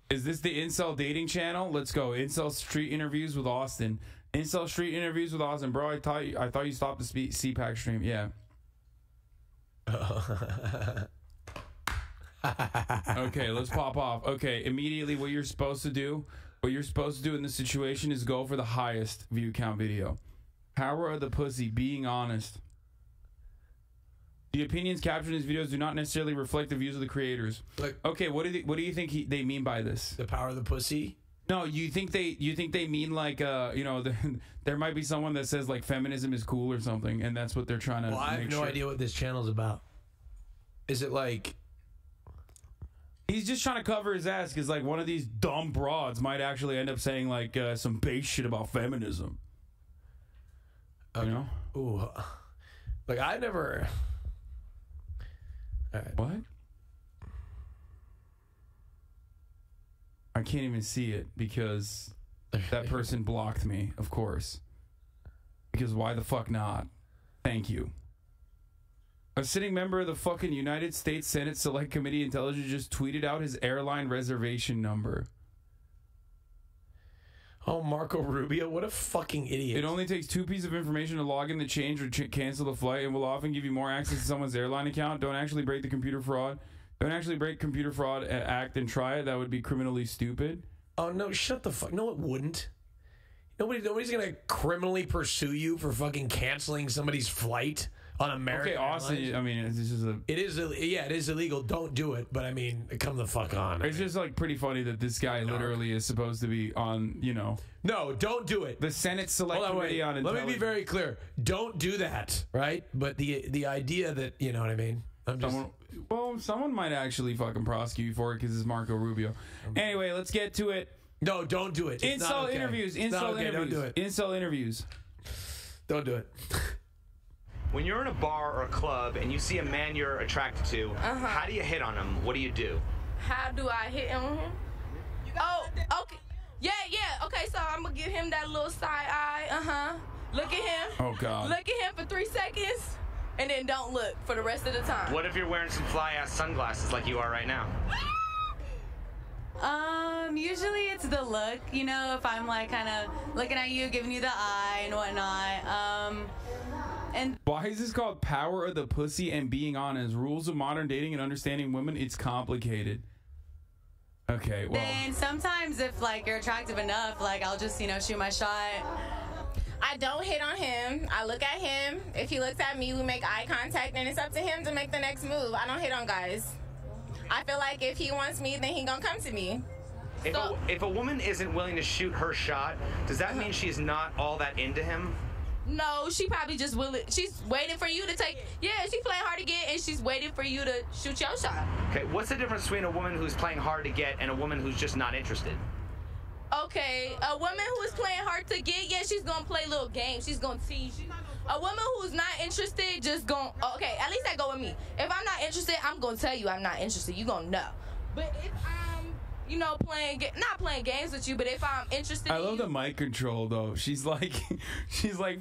Is this the Incel dating channel? Let's go. Incel Street Interviews with Austin. Incel Street Interviews with Austin. Bro, I thought you stopped the CPAC stream. Yeah. Okay, let's pop off. Okay, immediately what you're supposed to do in this situation is go for the highest view count video. Power of the pussy, being honest. The opinions captured in these videos do not necessarily reflect the views of the creators. Like, okay, what do you think they mean by this? The power of the pussy? No, you think they mean like you know, there might be someone that says like feminism is cool or something, and that's what they're trying to. Well, I have no idea what this channel's about. Is it like? He's just trying to cover his ass because like one of these dumb broads might actually end up saying like some base shit about feminism. You know? Ooh, like I never. All right. What? I can't even see it because that person blocked me, of course. Because why the fuck not? Thank you. A sitting member of the fucking United States Senate Select Committee Intelligence just tweeted out his airline reservation number. Oh, Marco Rubio, what a fucking idiot. It only takes 2 pieces of information to log in the change or cancel the flight and will often give you more access to someone's airline account. Don't actually break the computer fraud. Don't actually break computer fraud act and try it. That would be criminally stupid. Oh, no, shut the fuck. No, it wouldn't. Nobody's going to criminally pursue you for fucking canceling somebody's flight on American Airlines. Austin, I mean, this is a... It is illegal. Don't do it. But, I mean, come the fuck on. It's just, like, pretty funny that this guy literally is supposed to be on, you know... No, don't do it. The Senate Select Committee on Intelligence. Let me be very clear. Don't do that, right? But the idea that, you know what I mean? Someone might actually fucking prosecute you for it because it's Marco Rubio. Anyway, let's get to it. No, don't do it. It's Incel interviews. Incel interviews. Don't do it. Incel interviews. Don't do it. When you're in a bar or a club and you see a man you're attracted to, how do you hit on him? What do you do? How do I hit on him? Oh, okay. Yeah. Okay, so I'm going to give him that little side eye. Look at him. Oh, God. Look at him for 3 seconds, and then don't look for the rest of the time. What if you're wearing some fly-ass sunglasses like you are right now? Usually it's the look, you know, if I'm like kind of looking at you, giving you the eye and whatnot. And why is this called Power of the Pussy and Being Honest? Rules of modern dating and understanding women. It's complicated. Okay, well. Then sometimes if like you're attractive enough, like I'll just, you know, shoot my shot. I don't hit on him. I look at him. If he looks at me, we make eye contact, and it's up to him to make the next move. I don't hit on guys. I feel like if he wants me, then he gonna come to me. If a woman isn't willing to shoot her shot, does that mean she's not all that into him? No, she probably just willing. She's waiting for you to take. Yeah, she's playing hard to get, and she's waiting for you to shoot your shot. Okay, what's the difference between a woman who's playing hard to get and a woman who's just not interested? Okay, a woman who is playing hard to get, yeah, she's gonna play little games. She's gonna tease you. A woman who's not interested, just gonna. Okay, at least that go with me. If I'm not interested, I'm gonna tell you I'm not interested. You gonna know. But if I'm, you know, not playing games with you, but if I'm interested, I love the mic control though. She's like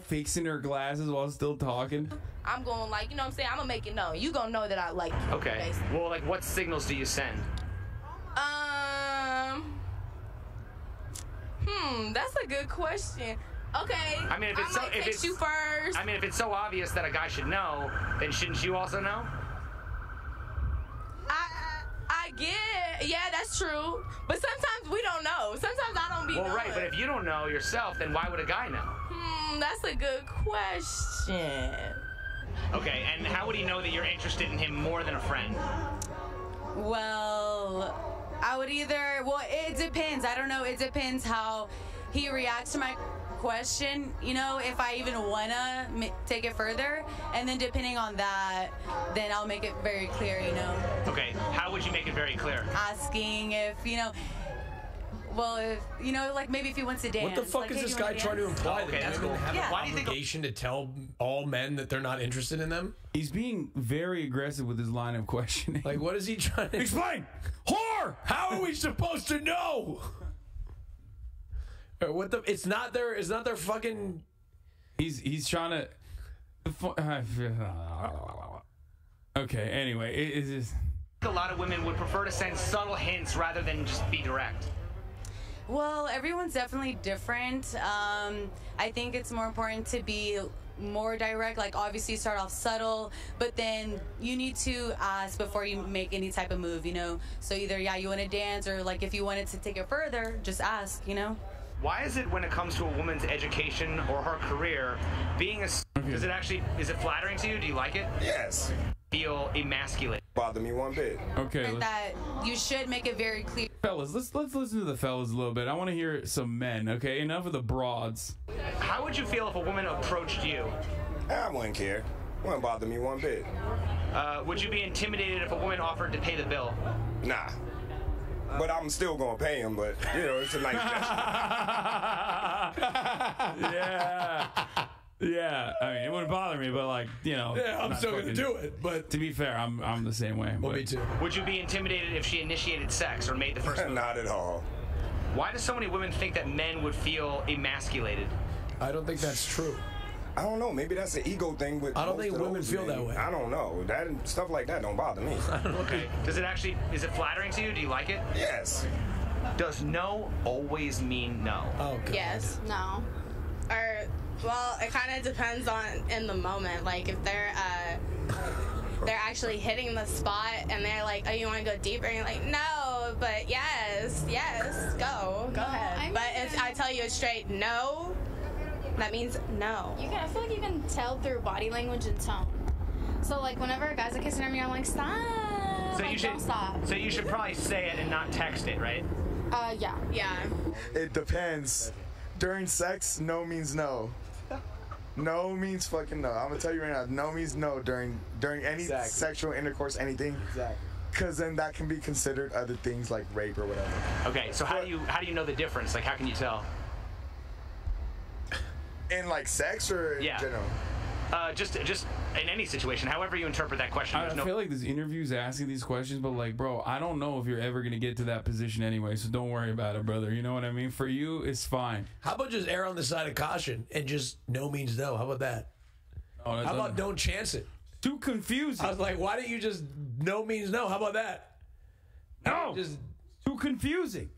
fixing her glasses while still talking. I'm going like, you know what I'm saying? I'm gonna make it known. You gonna know that I like you. Okay. Basically. Well, like, what signals do you send? That's a good question. Okay. I mean, if it's you first. I mean, if it's so obvious that a guy should know, then shouldn't you also know? I get, yeah, that's true. But sometimes we don't know. Sometimes I don't be knowing. Well, right, but if you don't know yourself, then why would a guy know? That's a good question. Okay, and how would he know that you're interested in him more than a friend? Well, I would either, it depends. I don't know. It depends how he reacts to my question, you know, if I even want to take it further. And then depending on that, then I'll make it very clear, you know. Okay, how would you make it very clear? Asking if, you know, if, you know, like maybe if he wants to dance. What the fuck is this guy trying to imply? Okay, that women have an obligation to tell all men that they're not interested in them? He's being very aggressive with his line of questioning. Like, what is he trying to explain? Whore! How are we supposed to know? What the? It's not their fucking. He's trying to. Okay. Anyway, it is. A lot of women would prefer to send subtle hints rather than just be direct. Well, everyone's definitely different. I think it's more important to be more direct, like obviously start off subtle, but then you need to ask before you make any type of move, you know? So either, yeah, you want to dance, or like if you wanted to take it further, just ask, you know? Why is it when it comes to a woman's education or her career, being a... is it flattering to you? Do you like it? Yes. Feel emasculated? Bother me one bit. Okay. That you should make it very clear. Fellas, let's listen to the fellas a little bit. I want to hear some men, okay? Enough of the broads. How would you feel if a woman approached you? I wouldn't care. Wouldn't bother me one bit. Would you be intimidated if a woman offered to pay the bill? Nah. But I'm still gonna pay him, but, you know, it's a nice gesture. Yeah. Yeah. I mean, it wouldn't bother me, but like, you know. Yeah, I'm still gonna do it, but... To be fair, I'm the same way. Well, me too. Would you be intimidated if she initiated sex or made the first move? Not at all. Why do so many women think that men would feel emasculated? I don't think that's true. I don't know. Maybe that's an ego thing with I don't most think of women those feel men. that way. I don't know. Stuff like that don't bother me. Okay. Is it flattering to you? Do you like it? Yes. Does no always mean no? Oh, God. Yes. No. Or, well, it kind of depends on in the moment. Like, if they're actually hitting the spot and they're like, oh, you want to go deeper? And you're like, no, but yes, go ahead. I mean, but if I tell you a straight no, that means no. I feel like you can tell through body language and tone. So, like, whenever a guy's like kissing me, I'm like, stop. Don't stop. So you should probably say it and not text it, right? Yeah. Yeah. It depends. During sex, no means no. No means fucking no. I'm gonna tell you right now, no means no during any sexual intercourse, anything. Exactly. Because then that can be considered other things like rape or whatever. Okay, so how do you know the difference? Like, how can you tell? In like sex or in general? Just in any situation, however you interpret that question. I feel like this interview's asking these questions, but like, bro, I don't know if you're ever gonna get to that position anyway, so don't worry about it, brother. You know what I mean? For you, it's fine. How about just err on the side of caution and just no means no? How about that? Oh, How about don't chance it? Too confusing. I was like, why don't you just no means no? How about that? No, just too confusing.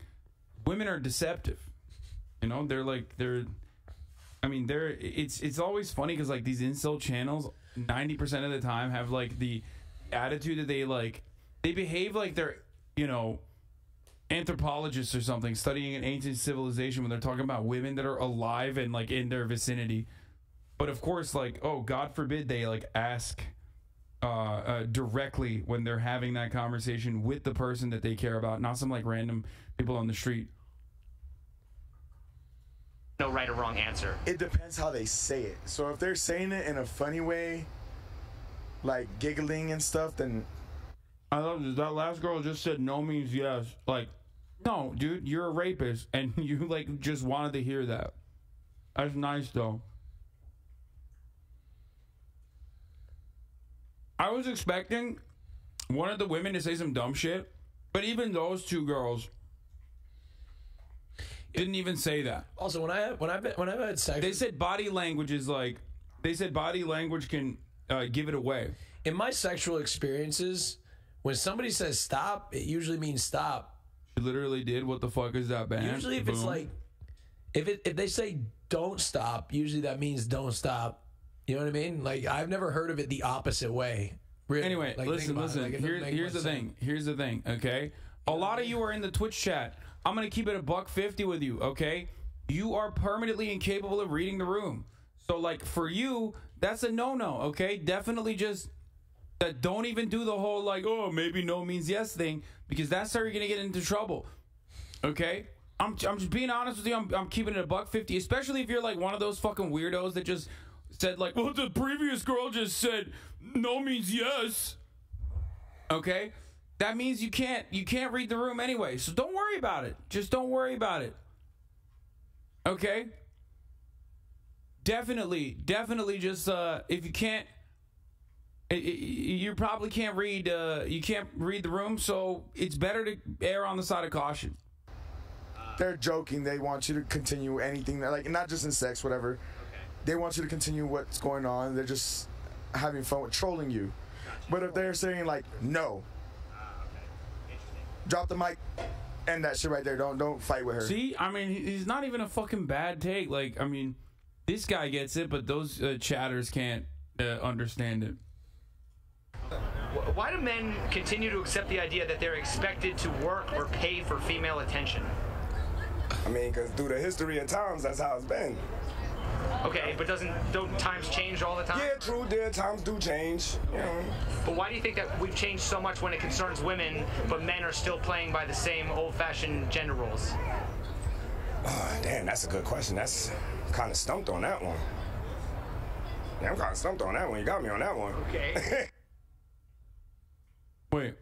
Women are deceptive. You know, it's always funny because like these incel channels, 90% of the time have like the attitude that they behave like they're, you know, anthropologists or something studying an ancient civilization when they're talking about women that are alive and like in their vicinity. But of course, like, oh, God forbid they like ask directly when they're having that conversation with the person that they care about, not some like random people on the street. No right or wrong answer. It depends how they say it. So if they're saying it in a funny way, like giggling and stuff, then... I love this. That last girl just said no means yes. Like, no, dude, you're a rapist, and you like just wanted to hear that. That's nice, though. I was expecting one of the women to say some dumb shit, but even those two girls didn't even say that. Also, when I've had sex, they said body language is like, they said body language can give it away. In my sexual experiences, when somebody says stop, it usually means stop. She literally did. What the fuck is that band? Usually, if it's like, if they say don't stop, usually that means don't stop. You know what I mean? Like, I've never heard of it the opposite way. Really. Anyway, like, listen. Like, here's the thing. Here's the thing. Okay, a lot of you are in the Twitch chat. I'm gonna keep it $150 with you. Okay, you are permanently incapable of reading the room. So, like, for you, that's a no-no. Okay, definitely just don't even do the whole like, oh, maybe no means yes thing, because that's how you're gonna get into trouble. Okay. I'm just being honest with you. I'm keeping it $150, especially if you're like one of those fucking weirdos that just said like, well, the previous girl just said no means yes. Okay, that means you can't read the room anyway. So don't worry about it. Just don't worry about it. Okay. Definitely just if you can't, you probably can't read. You can't read the room, so it's better to err on the side of caution. They're joking. They want you to continue anything, like not just in sex, whatever. They want you to continue what's going on. They're just having fun with trolling you. But if they're saying like no, drop the mic, end that shit right there. Don't fight with her. See, I mean, he's not even a fucking bad take. Like, I mean, this guy gets it, but those chatters can't understand it. Why do men continue to accept the idea that they're expected to work or pay for female attention? I mean, because through the history of times, that's how it's been. Okay, but don't times change all the time? Yeah, true. Times do change. You know. But why do you think that we've changed so much when it concerns women, but men are still playing by the same old-fashioned gender roles? Oh, damn, that's a good question. That's kind of stumped on that one. Yeah, I'm kind of stumped on that one. You got me on that one. Okay. Wait,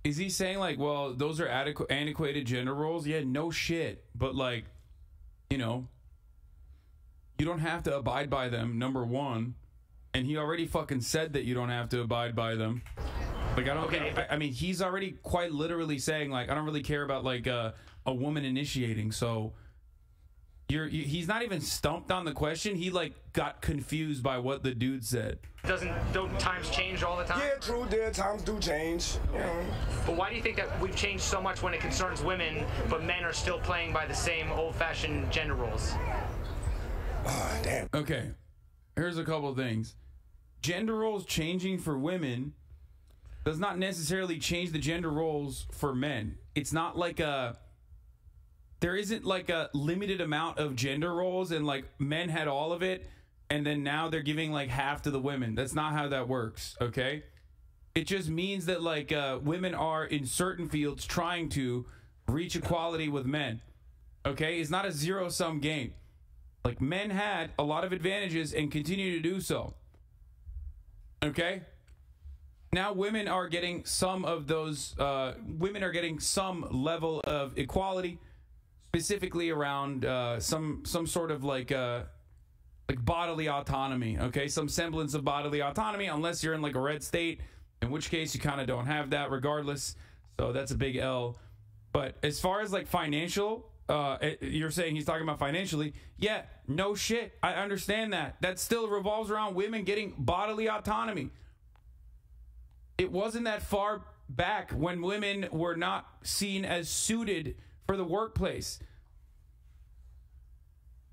is he saying like, well, those are antiquated gender roles? Yeah, no shit. But like, you know, you don't have to abide by them, number one. And he already fucking said that you don't have to abide by them. Like, I don't think, I mean, he's already quite literally saying like, I don't really care about like a woman initiating. So he's not even stumped on the question. He like got confused by what the dude said. Don't times change all the time? Yeah, true. Times do change. You know. But why do you think that we've changed so much when it concerns women, but men are still playing by the same old-fashioned gender roles? Oh, damn. Okay, here's a couple of things. Gender roles changing for women does not necessarily change the gender roles for men. It's not like there isn't like a limited amount of gender roles and like men had all of it and then now they're giving like half to the women. That's not how that works, okay? It just means that like women are in certain fields trying to reach equality with men, okay? It's not a zero-sum game. Like men had a lot of advantages and continue to do so, okay? Now women are getting some of those, women are getting some level of equality, specifically around some sort of like bodily autonomy, okay? Some semblance of bodily autonomy, unless you're in like a red state, in which case you kind of don't have that regardless. So that's a big L. But as far as like financial, you're saying he's talking about financially. Yeah, no shit. I understand that. That still revolves around women getting bodily autonomy. It wasn't that far back when women were not seen as suited for the workplace.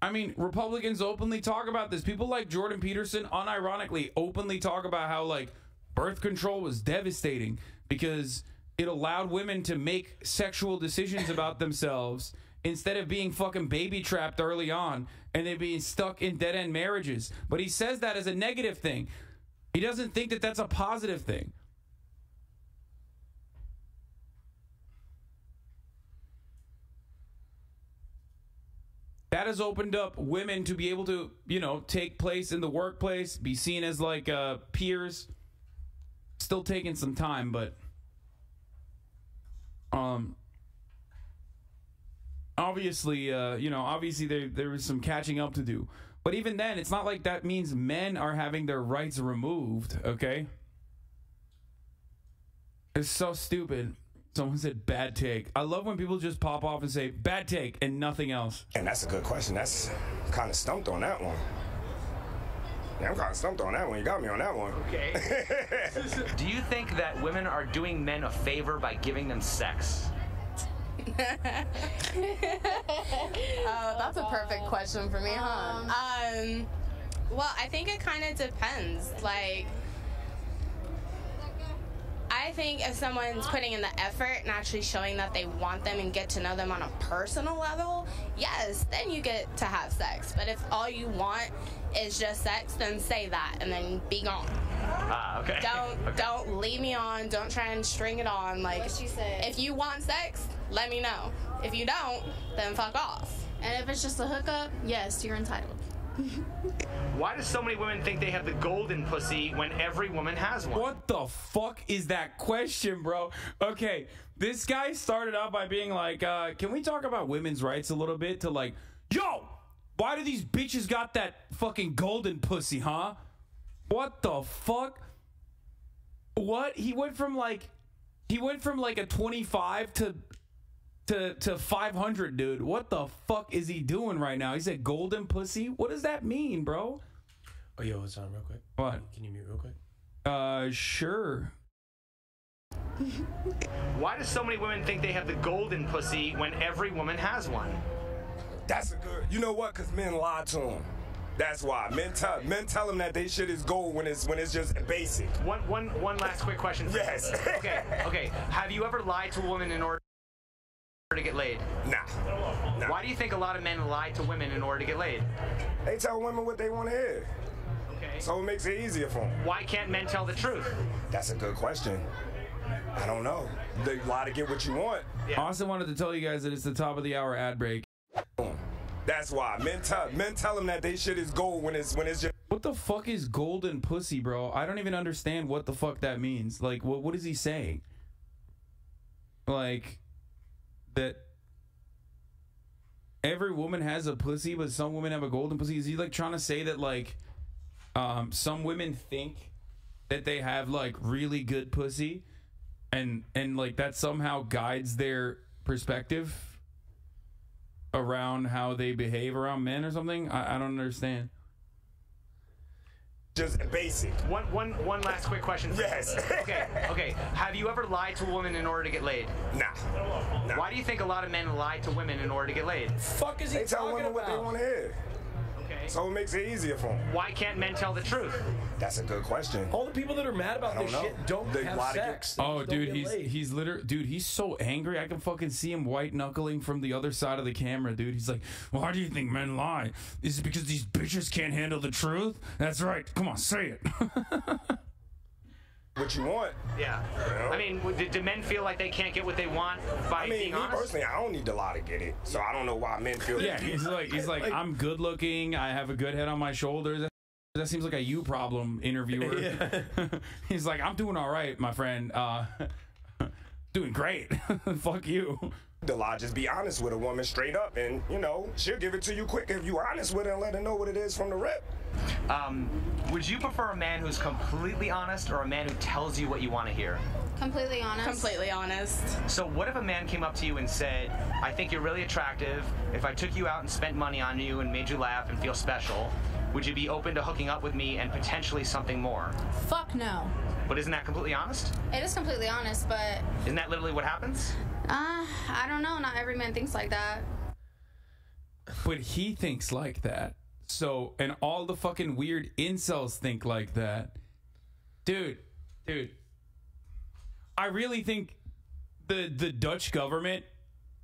I mean, Republicans openly talk about this. People like Jordan Peterson unironically openly talk about how like birth control was devastating because it allowed women to make sexual decisions about themselves instead of being fucking baby trapped early on and then being stuck in dead-end marriages. But he says that as a negative thing. He doesn't think that that's a positive thing. That has opened up women to be able to, you know, take place in the workplace, be seen as like peers. Still taking some time, but obviously, you know, obviously there was some catching up to do. But even then, it's not like that means men are having their rights removed, okay? It's so stupid. Someone said bad take. I love when people just pop off and say bad take and nothing else. And that's a good question. That's kind of stumped on that one. Yeah, I'm kind of stumped on that one. You got me on that one. Okay. Do you think that women are doing men a favor by giving them sex? That's a perfect question for me, huh? Well, I think it kind of depends. Like, I think if someone's putting in the effort and actually showing that they want them and get to know them on a personal level, yes, then you get to have sex. But if all you want is just sex, then say that and then be gone. Okay. Don't leave me on. Don't try and string it on. Like, What she said. if you want sex, let me know. If you don't, then fuck off. And if it's just a hookup, yes, you're entitled. Why do so many women think they have the golden pussy when every woman has one? What the fuck is that question, bro? Okay, this guy started out by being like, can we talk about women's rights a little bit? To like, yo, why do these bitches got that fucking golden pussy, huh? What the fuck? What? He went from like a 25 to 500, dude. What the fuck is he doing right now? He said golden pussy? What does that mean, bro? Oh, yo, what's on real quick? What? Can you mute real quick? Sure. Why do so many women think they have the golden pussy when every woman has one? That's a good. You know what? Because men lie to them. That's why men tell them that they shit is gold when it's just basic. One last quick question. Yes. Okay. Have you ever lied to a woman in order to get laid? Nah. Why do you think a lot of men lie to women in order to get laid? They tell women what they want to hear. Okay. So it makes it easier for them. Why can't men tell the truth? That's a good question. I don't know. They lie to get what you want. Yeah. Austin wanted to tell you guys that it's the top of the hour ad break. That's why men tell them that they shit is gold when it's just. What the fuck is golden pussy, bro? I don't even understand what the fuck that means. Like, what is he saying? Like, that every woman has a pussy, but some women have a golden pussy. Is he like trying to say that like, some women think that they have like really good pussy, and like that somehow guides their perspective around how they behave around men or something? I don't understand. Just basic. One last quick question. Yes. Okay. Have you ever lied to a woman in order to get laid? Nah. Why do you think a lot of men lie to women in order to get laid? Fuck is he They tell talking women what they about? want to hear. Okay. So it makes it easier for them. Why can't men tell the truth? That's a good question. All the people that are mad about I this don't know. shit don't They have lie to sex. get- They Oh, just don't dude, get laid. he's literally, dude, he's so angry. I can fucking see him white knuckling from the other side of the camera, dude. He's like, why do you think men lie? Is it because these bitches can't handle the truth? That's right. Come on, say it. What you want. Yeah. Yeah. I mean, do men feel like they can't get what they want by I mean, being me honest? personally, I don't need to lie to get it. So I don't know why men feel Yeah, that. he's like, I'm good looking. I have a good head on my shoulders. That seems like a you problem, interviewer. Yeah. He's like, I'm doing all right, my friend. Doing great. Fuck you. The lie, just be honest with a woman straight up, and you know she'll give it to you quick if you honest with her and let her know what it is from the rip. Would you prefer a man who's completely honest or a man who tells you what you want to hear? Completely honest. Completely honest. So what if a man came up to you and said, I think you're really attractive. If I took you out and spent money on you and made you laugh and feel special, would you be open to hooking up with me and potentially something more? Fuck no. But isn't that completely honest? It is completely honest, but Isn't that literally what happens? I don't know. Not every man thinks like that. But he thinks like that. So, and all the fucking weird incels think like that. Dude. I really think the Dutch government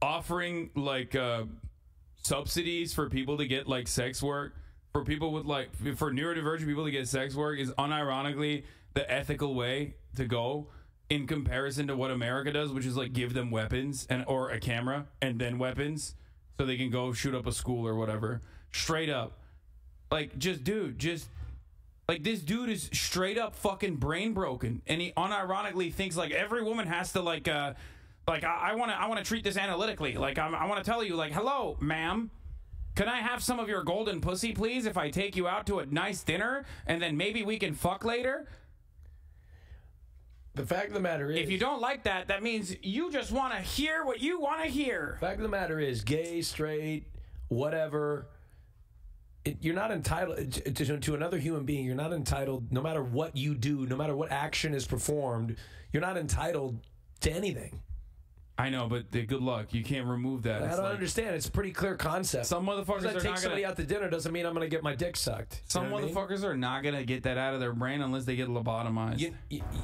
offering like subsidies for people to get like sex work, for people with like, for neurodivergent people to get sex work is unironically the ethical way to go in comparison to what America does, which is like give them weapons or a camera and then weapons so they can go shoot up a school or whatever. Straight up. Like, just like this dude is straight up fucking brain broken, and he unironically thinks like every woman has to like I want to treat this analytically. Like I want to tell you like, hello, ma'am, can I have some of your golden pussy, please? If I take you out to a nice dinner and then maybe we can fuck later. The fact of the matter is, If you don't like that, that means you just want to hear what you want to hear. fact of the matter is, gay, straight, whatever. You're not entitled to another human being. You're not entitled, no matter what you do, no matter what action is performed, you're not entitled to anything. I know, but good luck. You can't remove that. I It's don't like, understand. It's a pretty clear concept. some motherfuckers Because I are take not somebody gonna. out to dinner doesn't mean I'm going to get my dick sucked. Some You know what I mean? motherfuckers are not gonna get that out of their brain unless they get lobotomized.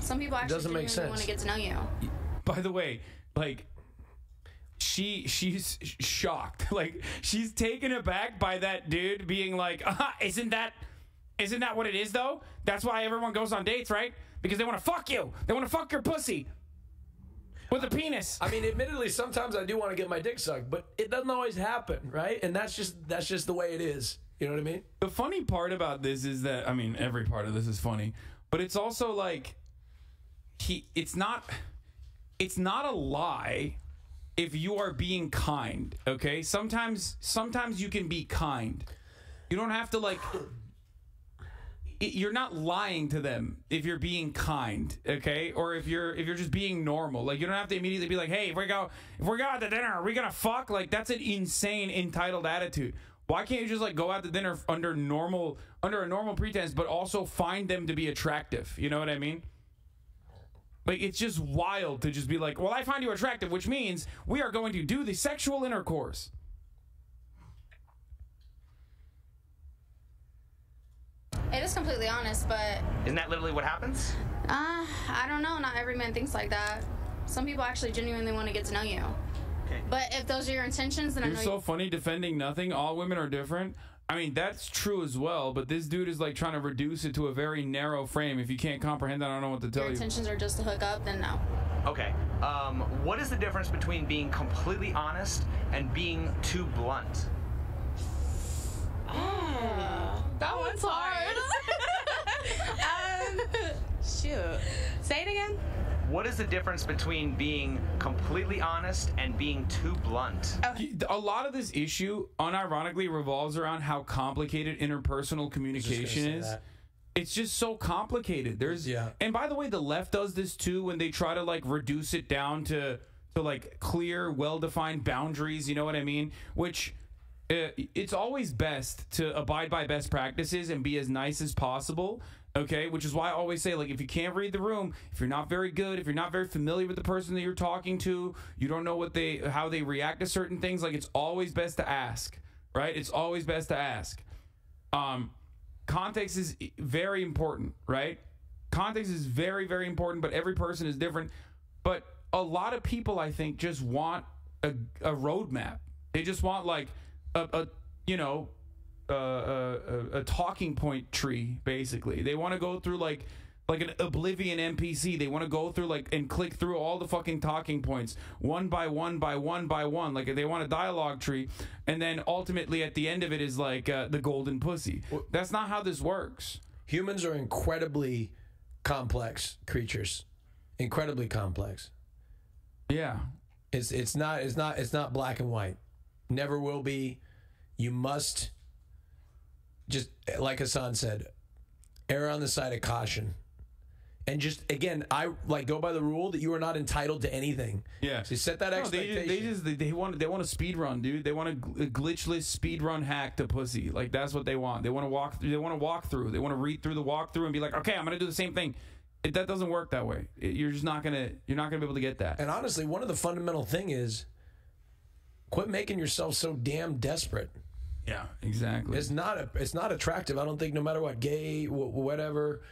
Some people actually Doesn't make genuinely want sense. to get to know you. By the way, like she's shocked. Like she's taken aback by that dude being like, isn't that what it is though? That's why everyone goes on dates, right? Because they want to fuck you. They want to fuck your pussy with a penis. I mean, admittedly, sometimes I do want to get my dick sucked, but it doesn't always happen, right? And that's just the way it is. You know what I mean? The funny part about this is that, I mean, every part of this is funny, but it's also like it's not a lie if you are being kind, okay? Sometimes you can be kind. You don't have to like you're not lying to them if you're being kind, okay? Or if you're just being normal. Like you don't have to immediately be like, "Hey, if we go out to dinner, are we going to fuck?" Like that's an insane entitled attitude. Why can't you just like go out to dinner under a normal pretense but also find them to be attractive? You know what I mean? Like, it's just wild to just be like, well, I find you attractive, which means we are going to do the sexual intercourse. It is completely honest, but Isn't that literally what happens? I don't know. Not every man thinks like that. Some people actually genuinely want to get to know you. Okay. But if those are your intentions, then You're I know so funny defending nothing. All women are different. I mean, that's true as well, but this dude is like trying to reduce it to a very narrow frame. If you can't comprehend that, I don't know what to tell your you. intentions are just to hook up, then no. Okay. What is the difference between being completely honest and being too blunt? That one's hard. Shoot. Say it again. What is the difference between being completely honest and being too blunt? A lot of this issue, unironically, revolves around how complicated interpersonal communication is. It's just so complicated. And by the way, the left does this too when they try to like reduce it down to like clear, well-defined boundaries. You know what I mean? Which it's always best to abide by best practices and be as nice as possible. Okay, which is why I always say, like, if you can't read the room, if you're not very good, if you're not very familiar with the person that you're talking to, you don't know how they react to certain things, like, it's always best to ask, right? It's always best to ask. Context is very important, right? Context is very, very important, but every person is different. But a lot of people, I think, just want a roadmap. They just want, like, a talking point tree, basically. They want to go through like an Oblivion NPC. They want to go through and click through all the fucking talking points one by one by one by one. Like, they want a dialogue tree, and then ultimately at the end of it is like the golden pussy. That's not how this works. Humans are incredibly complex creatures. Incredibly complex. Yeah. It's not black and white. Never will be. You must just, like Hassan said, err on the side of caution. And just, again, I go by the rule that you are not entitled to anything. Yeah. So set that expectation. They want a speed run, dude. They want a glitchless speed run hack to pussy. Like, that's what they want. They want to walk through. They want to walk through. They want to read through the walkthrough and be like, okay, I'm gonna do the same thing. That doesn't work that way. You're not gonna be able to get that. And honestly, one of the fundamental thing is quit making yourself so damn desperate. Yeah, exactly. It's not attractive. I don't think, no matter what, gay, whatever,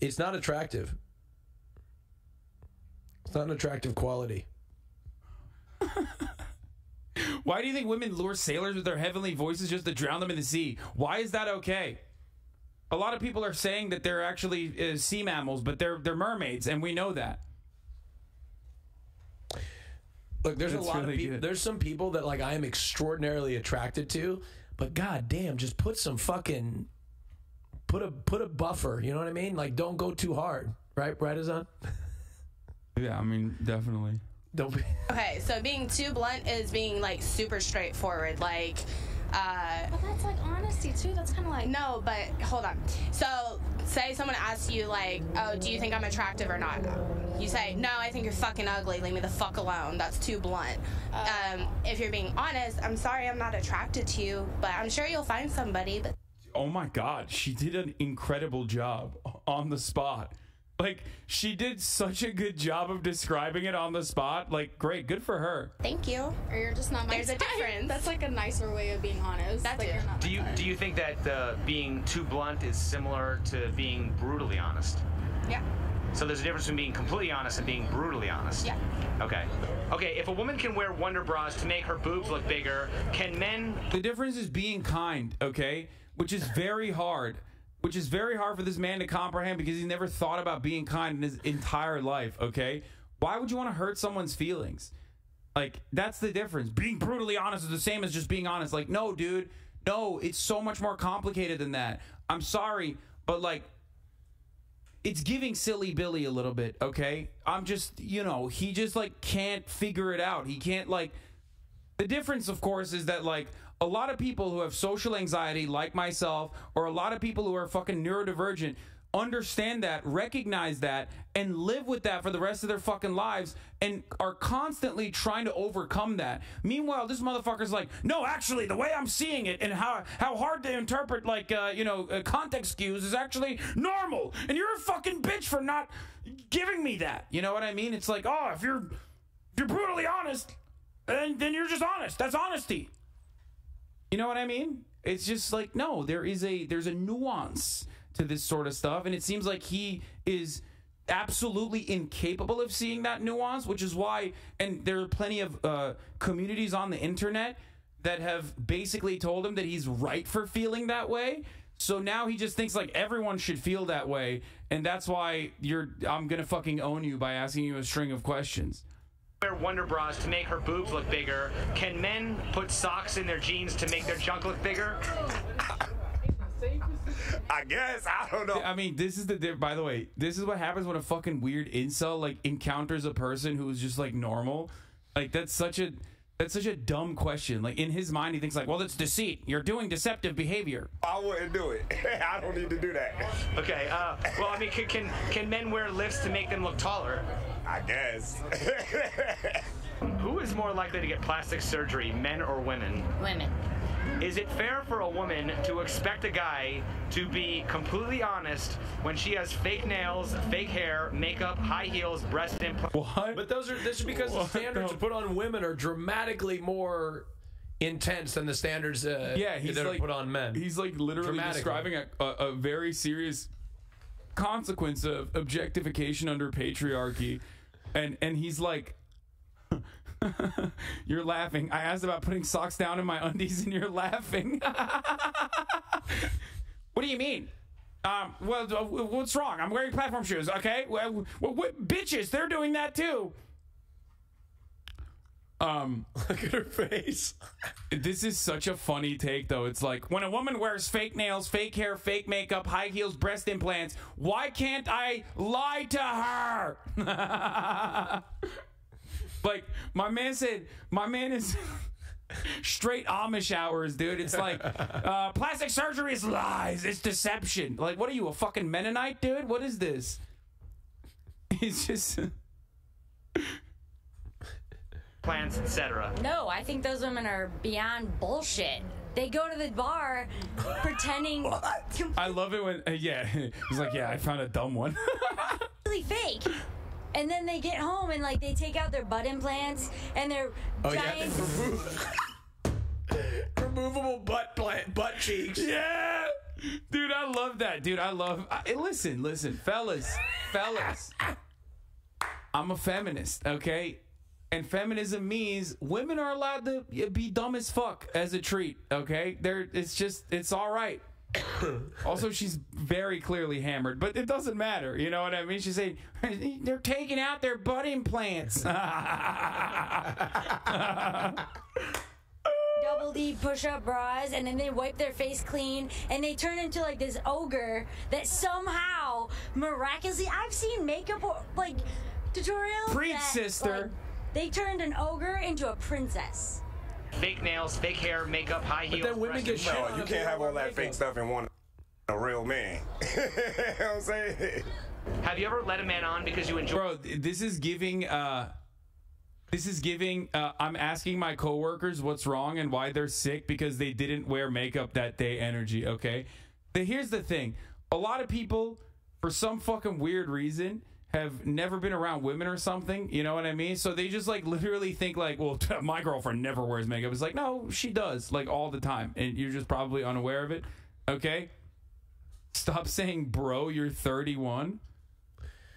it's not attractive. It's not an attractive quality. Why do you think women lure sailors with their heavenly voices just to drown them in the sea? Why is that okay? A lot of people are saying that they're actually sea mammals, but they're mermaids, and we know that. Look, there's a lot of people. There's some people that I am extraordinarily attracted to, but god damn, just put some fucking put a buffer. You know what I mean? Like, don't go too hard, right, Azan? Yeah, I mean, definitely. Don't be. Okay, so being too blunt is being super straightforward, like. But that's honesty too. That's kind of no, but hold on. So say someone asks you oh, do you think I'm attractive or not? You say, no, I think you're fucking ugly. Leave me the fuck alone. That's too blunt. If you're being honest, I'm sorry I'm not attracted to you, but I'm sure you'll find somebody. But oh my god, she did an incredible job on the spot. She did such a good job of describing it on the spot. Great, good for her. Thank you. Or you're just not my There's type. a difference. That's a nicer way of being honest. That's it. Do you think that being too blunt is similar to being brutally honest? Yeah. So there's a difference between being completely honest and being brutally honest? Yeah. Okay, if a woman can wear Wonder Bras to make her boobs look bigger, can men... The difference is being kind, okay? Which is very hard. Which is very hard for this man to comprehend because he's never thought about being kind in his entire life, okay? Why would you want to hurt someone's feelings? That's the difference. Being brutally honest is the same as just being honest. No, dude. No, it's so much more complicated than that. I'm sorry, but, it's giving Silly Billy a little bit, okay? I'm just, he just, can't figure it out. He can't, The difference, of course, is that, a lot of people who have social anxiety, like myself, or a lot of people who are fucking neurodivergent, understand that, recognize that, and live with that for the rest of their fucking lives, and are constantly trying to overcome that. Meanwhile, this motherfucker's no, actually, the way I'm seeing it, and how hard to interpret, context cues is actually normal, and you're a fucking bitch for not, giving me that. You know what I mean? It's like, oh, if you're brutally honest, then you're just honest. That's honesty. You know what I mean? It's just like, no, there's a nuance to this sort of stuff, and it seems like he is absolutely incapable of seeing that nuance, which is why, and there are plenty of communities on the internet that have basically told him that he's right for feeling that way. So now he just thinks like everyone should feel that way, and that's why I'm gonna fucking own you by asking you a string of questions. Wear Wonder Bras to make her boobs look bigger. Can men put socks in their jeans to make their junk look bigger? I guess. I don't know. I mean, by the way, this is what happens when a fucking weird incel like encounters a person who's just like normal. Like that's such a dumb question. Like in his mind, he thinks like, well, it's deceit. You're doing deceptive behavior. I wouldn't do it. I don't need to do that. Okay. Well, I mean, can men wear lifts to make them look taller? I guess. Who is more likely to get plastic surgery, men or women? Women. Is it fair for a woman to expect a guy to be completely honest when she has fake nails, fake hair, makeup, high heels, breast implants? What? But this is because the standards put on women are dramatically more intense than the standards that are put on men. He's like literally describing a very serious consequence of objectification under patriarchy, and he's like, you're laughing. I asked about putting socks down in my undies and you're laughing. What do you mean? Well, what's wrong? I'm wearing platform shoes, okay? Well, bitches, they're doing that too. Look at her face. This is such a funny take, though. It's like, when a woman wears fake nails, fake hair, fake makeup, high heels, breast implants, why can't I lie to her? Like, my man is straight Amish hours, dude. It's like, plastic surgery is lies. It's deception. Like, what are you, a fucking Mennonite, dude? What is this? It's just... plants, etc. No, I think those women are beyond bullshit. They go to the bar pretending... I love it when... he's like, yeah, I found a dumb one. Really fake. And then they get home and like they take out their butt implants and their giant removable butt cheeks. Yeah, dude, I love that. Dude, I love. Listen, fellas. I'm a feminist, okay? And feminism means women are allowed to be dumb as fuck as a treat, okay? It's all right. Also, she's very clearly hammered, but it doesn't matter. You know what I mean? She's saying, they're taking out their butt implants. Double D push-up bras, and then they wipe their face clean, and they turn into like this ogre that somehow, miraculously, I've seen makeup like tutorials. Preach, sister. Like, they turned an ogre into a princess. Fake nails, fake hair, makeup, high heels. But then women get shit. No, you can't have all that fake stuff and want a real man. You know what I'm saying? Have you ever let a man on because you enjoy... Bro, this is giving, I'm asking my coworkers what's wrong and why they're sick because they didn't wear makeup that day energy, okay? But here's the thing. A lot of people, for some fucking weird reason, have never been around women or something, you know what I mean? So they just like literally think like, well, my girlfriend never wears makeup. It's like, no, she does, like all the time, and you're just probably unaware of it, okay? Stop saying, bro, you're 31.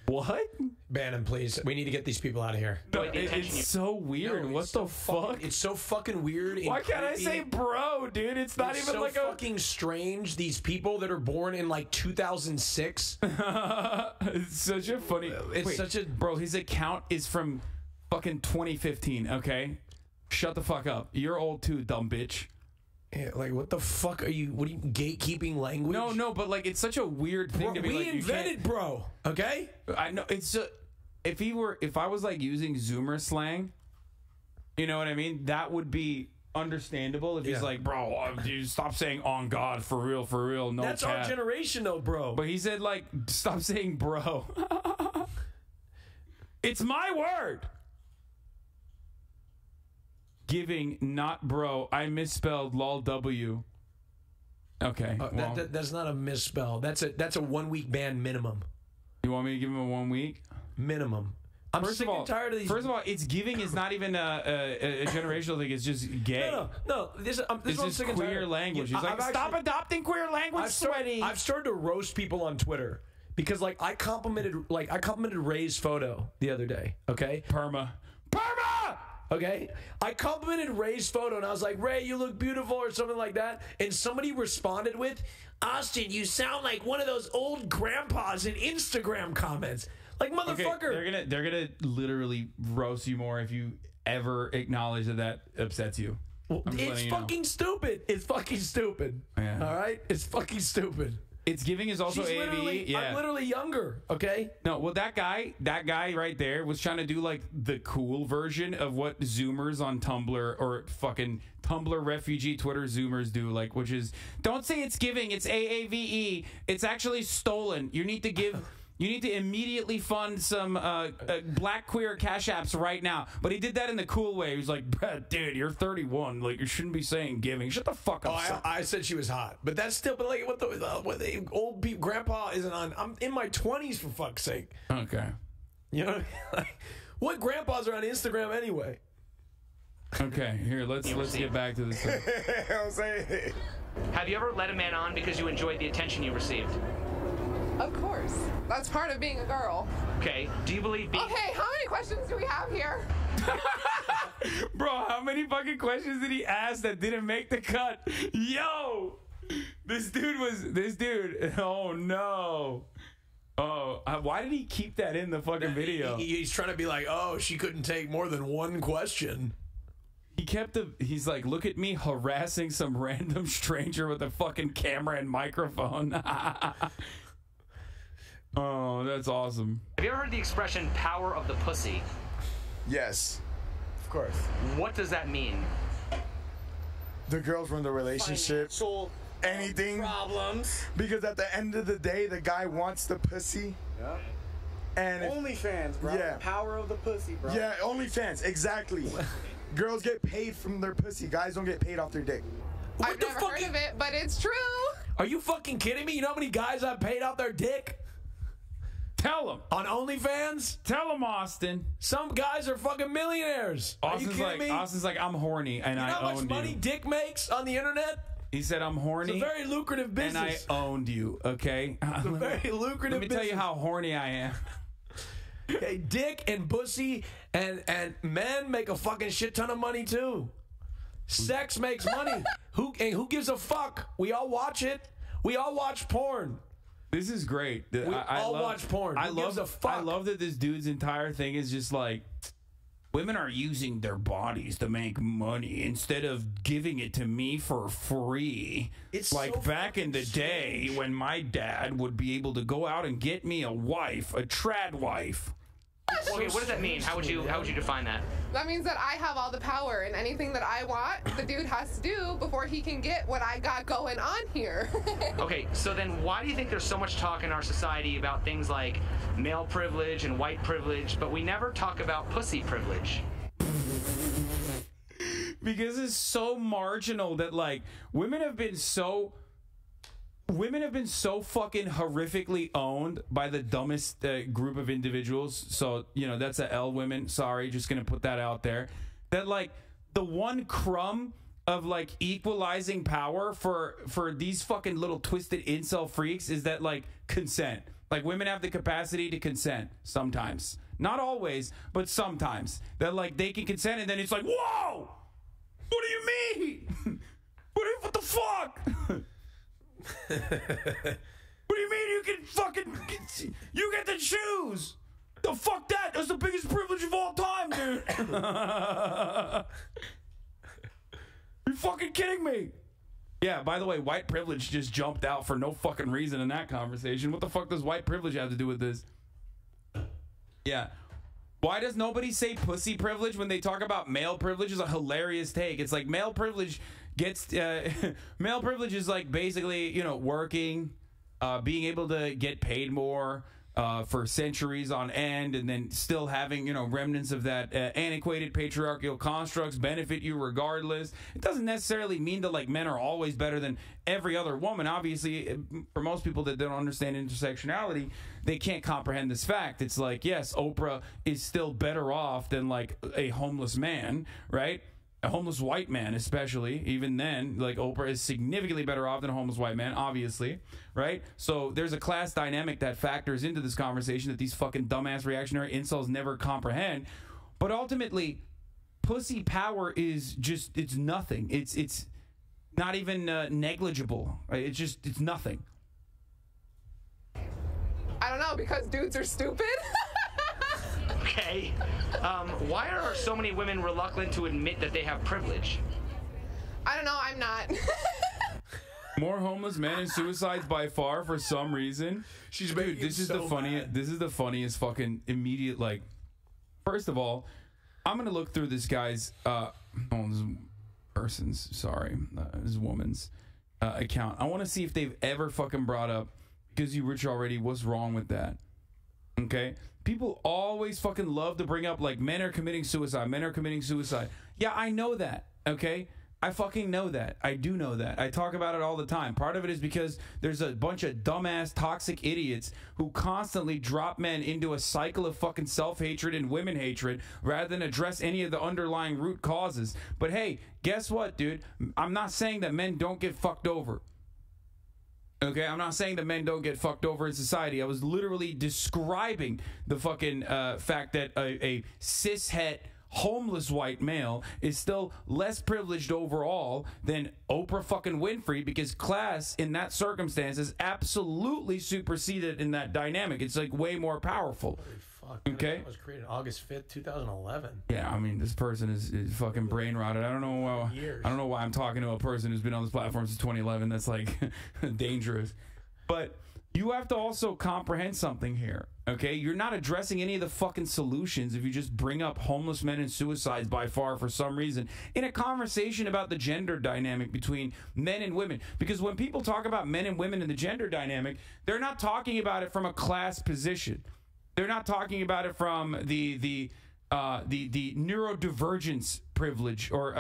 What? Ban him, please. We need to get these people out of here. No, it's so weird. No, what the fuck? It's so fucking weird. Why can't I say bro, dude? It's not even so like fucking strange. These people that are born in like 2006. It's such a funny. Bro. His account is from fucking 2015. Okay, shut the fuck up. You're old too, dumb bitch. Yeah, like what the fuck are you? What are you gatekeeping language? No, but like it's such a weird thing to be like. We invented bro. Okay, I know it's if I was like using Zoomer slang, you know what I mean? That would be understandable if he's like, bro, you stop saying on God for real, no. That's cat. our generation though, bro. But he said like, stop saying bro. It's my word. Giving, not bro. I misspelled lol w. Okay, that's not a misspell. That's a 1 week ban minimum. You want me to give him a 1 week? Minimum. I'm sick and tired of these. First of all, it's giving is not even a generational thing. It's just gay. No. This is just queer language. He's like, stop adopting queer language, sweaty. I've started to roast people on Twitter because, like, I complimented Ray's photo the other day. Okay, Perma. Okay, I complimented Ray's photo and I was like, Ray, you look beautiful or something like that. And somebody responded with, Austin, you sound like one of those old grandpas in Instagram comments. Like, motherfucker. Okay, they're gonna literally roast you more if you ever acknowledge that upsets you. Well, it's fucking stupid. It's fucking stupid. Yeah. All right, it's fucking stupid. It's giving is also AV. Yeah. I'm literally younger, okay? No, well, that guy right there was trying to do, like, the cool version of what Zoomers on Tumblr or fucking Tumblr refugee Twitter Zoomers do, like, which is, don't say it's giving, it's AAVE. It's actually stolen. You need to give... You need to immediately fund some black queer cash apps right now. But he did that in the cool way. He was like, dude, you're 31. Like, you shouldn't be saying giving. Shut the fuck up. Oh, I said she was hot. But that's still, but like, what the old people, grandpa isn't on. I'm in my 20s, for fuck's sake. Okay. You know, like, what grandpas are on Instagram anyway? Okay, here, let's get back to this thing. I'm saying. Have you ever led a man on because you enjoyed the attention you received? Of course. That's part of being a girl. Okay. Do you believe Okay, how many questions do we have here? Bro, how many fucking questions did he ask that didn't make the cut? Yo! This dude, oh no. Oh, why did he keep that in the fucking video? He's trying to be like, oh, she couldn't take more than one question. He's like, look at me harassing some random stranger with a fucking camera and microphone. Oh, that's awesome. Have you ever heard the expression power of the pussy? Yes. Of course. What does that mean? The girls run the relationship. Financial anything. Problems. Because at the end of the day, the guy wants the pussy. Yeah. And OnlyFans, bro. Yeah. Power of the pussy, bro. Yeah, OnlyFans, exactly. Girls get paid from their pussy. Guys don't get paid off their dick. I've never heard of it, but it's true. Are you fucking kidding me? You know how many guys I've paid off their dick? Tell them. On OnlyFans? Tell them, Austin. Some guys are fucking millionaires. Are you kidding me? Austin's like, I'm horny and I owned you. You know how much money Dick makes on the internet? He said, I'm horny. It's a very lucrative business. And I owned you, okay? It's a very lucrative business. Let me tell you how horny I am. Okay, dick and pussy and men make a fucking shit ton of money too. Sex makes money. Who gives a fuck? We all watch it. We all watch porn. This is great. We all watch porn. I love that this dude's entire thing is just like, women are using their bodies to make money instead of giving it to me for free. It's like so back in the day when my dad would be able to go out and get me a wife, a trad wife. Okay, what does that mean? How would you define that? That means that I have all the power, and anything that I want, the dude has to do before he can get what I got going on here. Okay, so then why do you think there's so much talk in our society about things like male privilege and white privilege, but we never talk about pussy privilege? Because it's so marginal that, like, women have been so fucking horrifically owned by the dumbest group of individuals. So, you know, that's a L women. Sorry, just gonna put that out there. That, like, the one crumb of, like, equalizing power for these fucking little twisted incel freaks is that, like, consent. Like, women have the capacity to consent sometimes. Not always, but sometimes. That, like, they can consent and then it's like, whoa! What do you mean? What the fuck? What do you mean you can fucking... You get to choose! The fuck that? That's the biggest privilege of all time, dude! You're fucking kidding me! Yeah, by the way, white privilege just jumped out for no fucking reason in that conversation. What the fuck does white privilege have to do with this? Yeah. Why does nobody say pussy privilege when they talk about male privilege? Is a hilarious take. It's like male privilege gets male privilege is like basically, you know, working, being able to get paid more, for centuries on end, and then still having, you know, remnants of that antiquated patriarchal constructs benefit you regardless. It doesn't necessarily mean that, like, men are always better than every other woman. Obviously, for most people that don't understand intersectionality, they can't comprehend this fact. It's like, yes, Oprah is still better off than, like, a homeless man, right? A homeless white man, especially. Even then, like, Oprah is significantly better off than a homeless white man, obviously, right? So there's a class dynamic that factors into this conversation that these fucking dumbass reactionary incels never comprehend. But ultimately, pussy power is just, it's nothing. It's not even negligible. Right? It's nothing. I don't know, because dudes are stupid. Okay. Why are so many women reluctant to admit that they have privilege? I don't know, I'm not. More homeless men and suicides by far for some reason. Dude, this is so the funniest. mad. This is the funniest fucking immediate. Like, first of all, I'm gonna look through this guy's this person's this woman's account. I want to see if they've ever fucking brought up, because you rich already, what's wrong with that? Okay. People always fucking love to bring up, like, men are committing suicide. Men are committing suicide. Yeah, I know that. Okay. I fucking know that. I do know that. I talk about it all the time. Part of it is because there's a bunch of dumbass, toxic idiots who constantly drop men into a cycle of fucking self-hatred and women hatred rather than address any of the underlying root causes. But hey, guess what, dude? I'm not saying that men don't get fucked over. Okay, I'm not saying that men don't get fucked over in society. I was literally describing the fucking fact that a cishet homeless white male is still less privileged overall than Oprah fucking Winfrey, because class in that circumstance is absolutely superseded in that dynamic. It's like way more powerful. Fuck, okay. It was created August 5th, 2011. Yeah, I mean, this person is fucking brain rotted. I don't know why I'm talking to a person who's been on this platform since 2011. That's like dangerous. But you have to also comprehend something here, okay? You're not addressing any of the fucking solutions if you just bring up homeless men and suicides by far for some reason in a conversation about the gender dynamic between men and women. Because when people talk about men and women and the gender dynamic, they're not talking about it from a class position. They're not talking about it from the neurodivergence privilege, or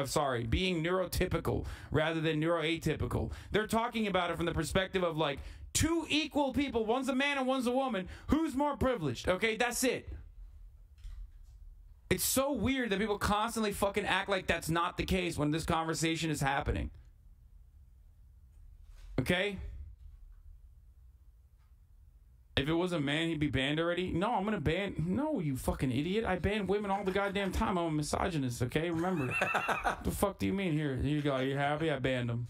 being neurotypical rather than neuroatypical. They're talking about it from the perspective of, like, two equal people, one's a man and one's a woman, who's more privileged? Okay, that's it. It's so weird that people constantly fucking act like that's not the case when this conversation is happening. Okay? If it was a man, he'd be banned already. No, I'm gonna ban. No, you fucking idiot. I ban women all the goddamn time. I'm a misogynist, okay? Remember. What the fuck do you mean? Here you go. Are you happy? I banned him.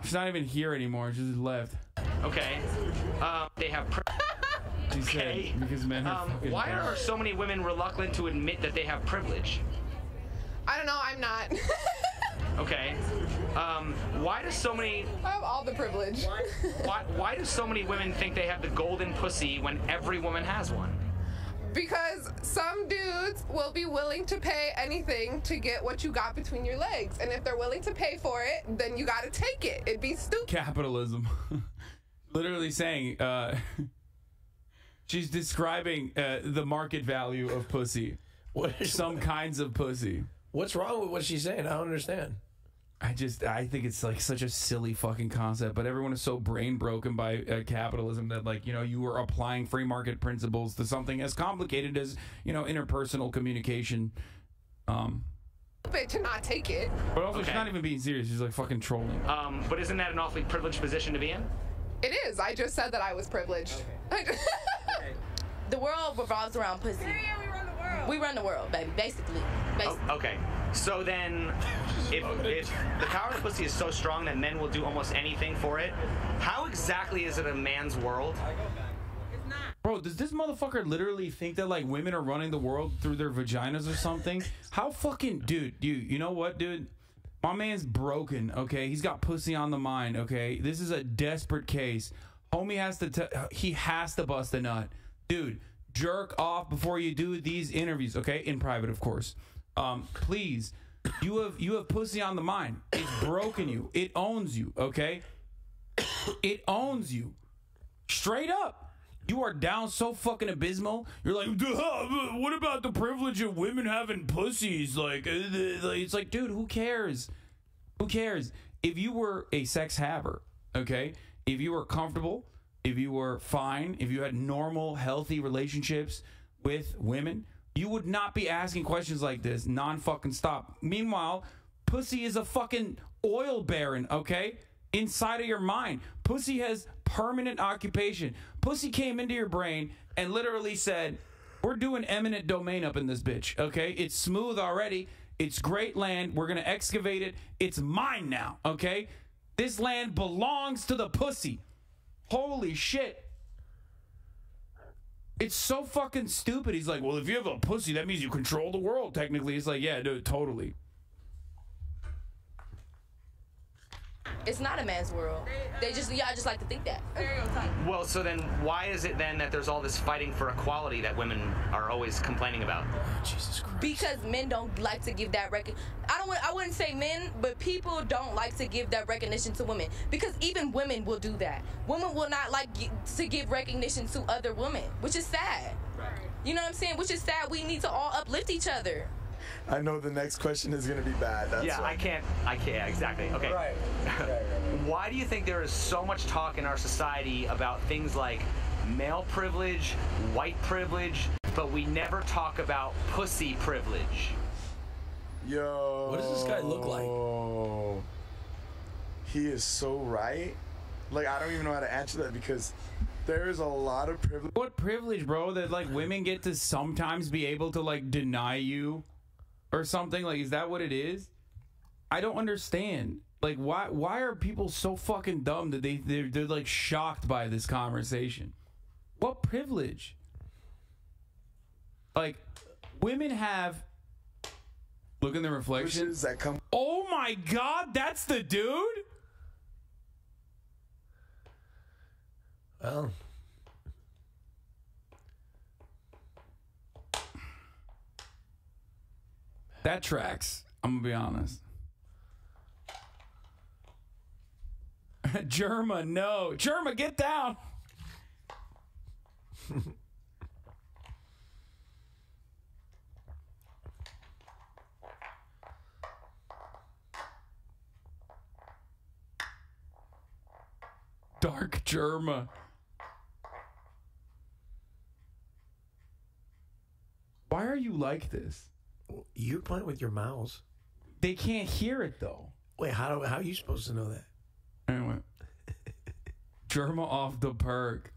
She's not even here anymore. She just left. Okay. They have... She said, because men are fucking why bad. are so many women reluctant to admit that they have privilege? I don't know, I'm not. Okay. Why do so many... I have all the privilege. Why do so many women think they have the golden pussy when every woman has one? Because some dudes will be willing to pay anything to get what you got between your legs. And if they're willing to pay for it, then you gotta take it. It'd be stupid. Capitalism. Literally saying, she's describing the market value of pussy. Some kinds of pussy. What's wrong with what she's saying? I don't understand. I think it's like such a silly fucking concept, but everyone is so brain broken by capitalism that, like, you know, you are applying free market principles to something as complicated as, you know, interpersonal communication. To not take it. But also, she's not even being serious. She's like fucking trolling. But isn't that an awfully privileged position to be in? It is. I just said that I was privileged. The world revolves around pussy. Yeah, we run the world. We run the world, baby. Basically. Oh, okay. So then, if the power of the pussy is so strong that men will do almost anything for it, how exactly is it a man's world? Bro, does this motherfucker literally think that, like, women are running the world through their vaginas or something? How fucking... Dude, you know what, dude? My man's broken, okay? He's got pussy on the mind, okay? This is a desperate case. Homie has to... he has to bust a nut. Dude, jerk off before you do these interviews, okay? In private, of course. Please. You have pussy on the mind. It's broken you. It owns you, okay? It owns you. Straight up. You are down so fucking abysmal. You're like, what about the privilege of women having pussies? Like, it's like, dude, who cares? Who cares? If you were a sex haver, okay? If you were comfortable, if you were fine, if you had normal, healthy relationships with women, you would not be asking questions like this non-fucking stop. Meanwhile, pussy is a fucking oil baron, okay? Inside of your mind. Pussy has permanent occupation. Pussy came into your brain and literally said, we're doing eminent domain up in this bitch, okay? It's smooth already. It's great land. We're going to excavate it. It's mine now, okay? This land belongs to the pussy. Holy shit. It's so fucking stupid. He's like, well, if you have a pussy, that means you control the world, technically. It's like, yeah, dude, totally. It's not a man's world. Y'all just like to think that. Well, so then why is it then that there's all this fighting for equality that women are always complaining about? Jesus Christ. Because men don't like to give that I wouldn't say men, but people don't like to give that recognition to women. Because even women will do that. Women will not like to give recognition to other women, which is sad. Right. You know what I'm saying? Which is sad. We need to all uplift each other. I know the next question is going to be bad. That's yeah, why. I can't, yeah, exactly. Okay. Right. Why do you think there is so much talk in our society about things like male privilege, white privilege, but we never talk about pussy privilege? Yo. What does this guy look like? He is so right. Like, I don't even know how to answer that because there's a lot of privilege. What privilege, bro? That, like, women get to sometimes be able to, like, deny you or something? Like, is that what it is? I don't understand. Like, why are people so fucking dumb that they're like shocked by this conversation? What privilege? Like, women have, look in the reflection. That come. Oh my God, that's the dude? Well, that tracks. I'm gonna be honest. Germa, no. Germa, get down. Dark Germa. Why are you like this? You're playing with your mouse. They can't hear it though. Wait, how are you supposed to know that? Anyway. Germa off the perk.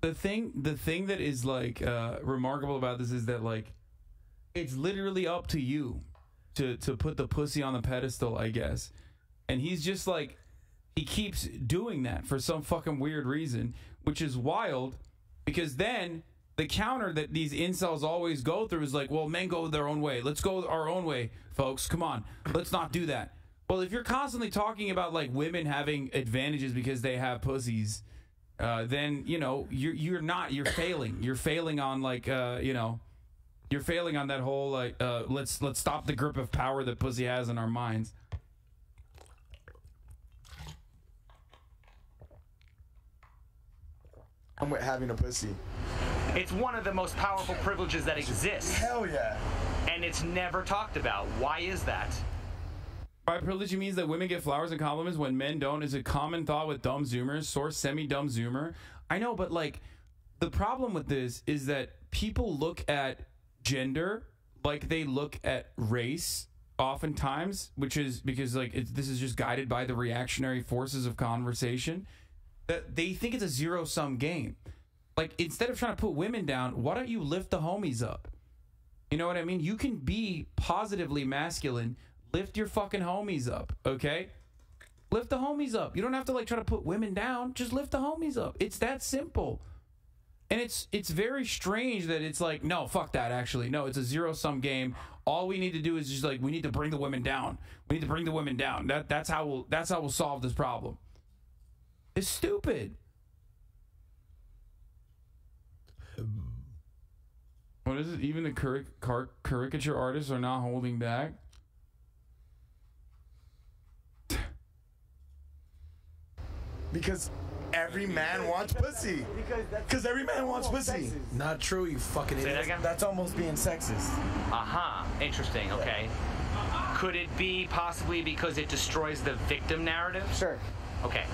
The thing that is like remarkable about this is that like it's literally up to you to put the pussy on the pedestal, I guess. And he's just like, he keeps doing that for some fucking weird reason, which is wild, because then the counter that these incels always go through is like, well, men go their own way. Let's go our own way, folks. Come on. Let's not do that. Well, if you're constantly talking about like women having advantages because they have pussies, then, you know, you're failing. You're failing on like, you know, you're failing on that whole like, let's stop the grip of power that pussy has in our minds. I'm with having a pussy. It's one of the most powerful privileges that exists. Hell yeah. And it's never talked about. Why is that? By privilege, it means that women get flowers and compliments when men don't is a common thought with dumb zoomers. Source semi-dumb zoomer. I know, but like, the problem with this is that people look at gender like they look at race oftentimes, which is because like this is just guided by the reactionary forces of conversation. That they think it's a zero-sum game. Like, instead of trying to put women down, why don't you lift the homies up? You know what I mean? You can be positively masculine. Lift your fucking homies up, okay? Lift the homies up. You don't have to, like, try to put women down. Just lift the homies up. It's that simple. And it's very strange that it's like, no, fuck that, actually. No, it's a zero-sum game. All we need to do is just, like, we need to bring the women down. We need to bring the women down. That's how we'll solve this problem. It's stupid. What is it? Even the caricature artists are not holding back. Because every man wants pussy. Because every man wants pussy. Not true, you fucking Say that idiot. again? That's almost being sexist. Interesting, okay. Could it be possibly because it destroys the victim narrative? Sure. Okay.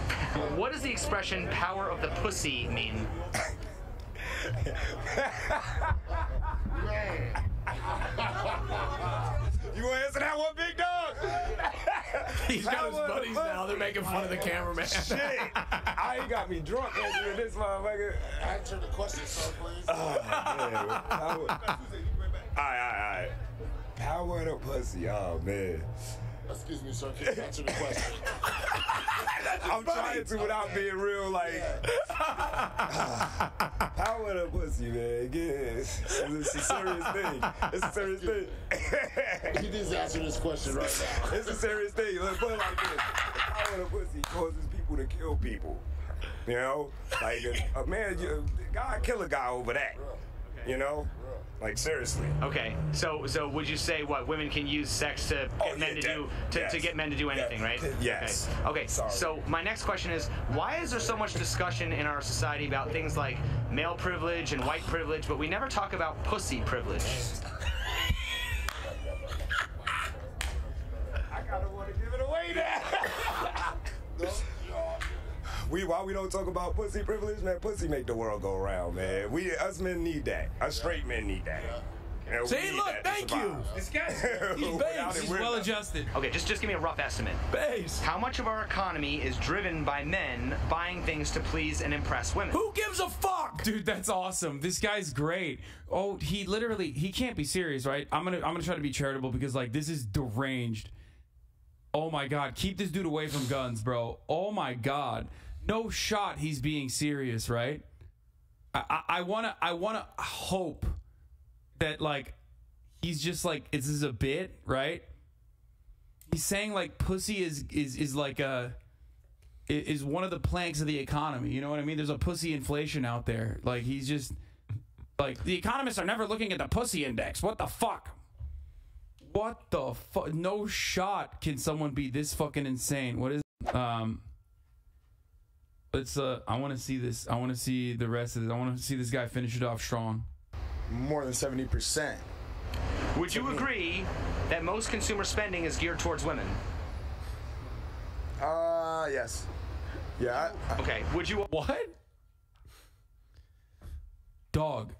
What does the expression power of the pussy mean? You want to answer that one, big dog? He's got his buddies now. They're making fun of the cameraman. Shit. I ain't got me drunk answering this motherfucker. Answer the question, sir, please. Oh, man. All right. Power of the pussy. Oh, man. Excuse me, sir. Can you answer the question? I'm trying to without being real, like. Power of the pussy, man. It's a serious thing. It's a serious thing. He needs to answer this question right now. It's a serious thing. Let's put it like this. The power of the pussy causes people to kill people. You know? Like, a man, God kill a guy over that. You know? Like, seriously. Okay, so would you say what women can use sex to get men to do to get men to do anything, right? Yes. Okay. So my next question is, why is there so much discussion in our society about things like male privilege and white privilege, but we never talk about pussy privilege? I kind of want to give it away now. Why we don't talk about pussy privilege, man? Pussy make the world go around, man. Us men need that. Us straight men need that. You know, See, look, thank you. This guy, He's base. he's well adjusted. Okay, just give me a rough estimate. Base. How much of our economy is driven by men buying things to please and impress women? Who gives a fuck? Dude, that's awesome. This guy's great. Oh, he can't be serious, right? I'm gonna try to be charitable because like this is deranged. Oh my god, keep this dude away from guns, bro. Oh my god. No shot he's being serious, right? I wanna hope that like he's just like this is a bit, right? He's saying like pussy is like is one of the planks of the economy. You know what I mean? There's a pussy inflation out there. Like he's just like the economists are never looking at the pussy index. What the fuck? What the fuck? No shot can someone be this fucking insane. What is let's I want to see this. I want to see the rest of this. I want to see this guy finish it off strong. More than 70%. Would you agree that most consumer spending is geared towards women? Yes. Yeah. Okay. Would you? What? Dog.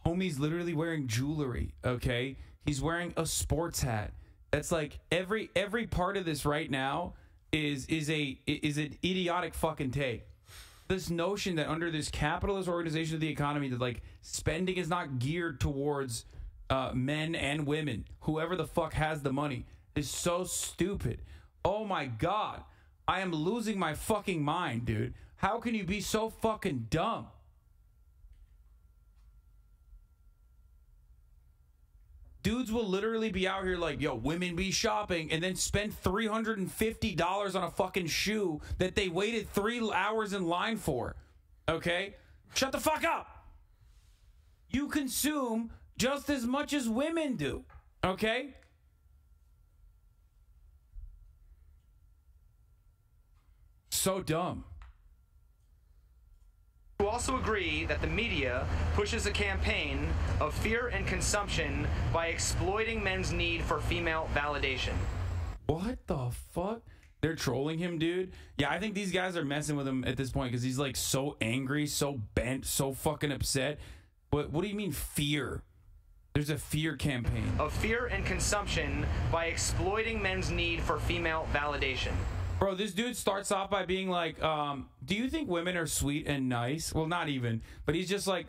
Homie's literally wearing jewelry, okay? He's wearing a sports hat. That's like every part of this right now is an idiotic fucking take. This notion that under this capitalist organization of the economy that like spending is not geared towards men and women, whoever the fuck has the money, is so stupid. Oh my god. I am losing my fucking mind, dude. How can you be so fucking dumb? Dudes will literally be out here like, yo, women be shopping and then spend $350 on a fucking shoe that they waited 3 hours in line for. Okay? Shut the fuck up. You consume just as much as women do. Okay? So dumb. You also agree that the media pushes a campaign of fear and consumption by exploiting men's need for female validation. What the fuck? They're trolling him, dude. Yeah, I think these guys are messing with him at this point because he's like so angry, so bent, so fucking upset. But what do you mean fear? There's a fear campaign. Of fear and consumption by exploiting men's need for female validation. Bro, this dude starts off by being like, do you think women are sweet and nice? Well, not even. But he's just like,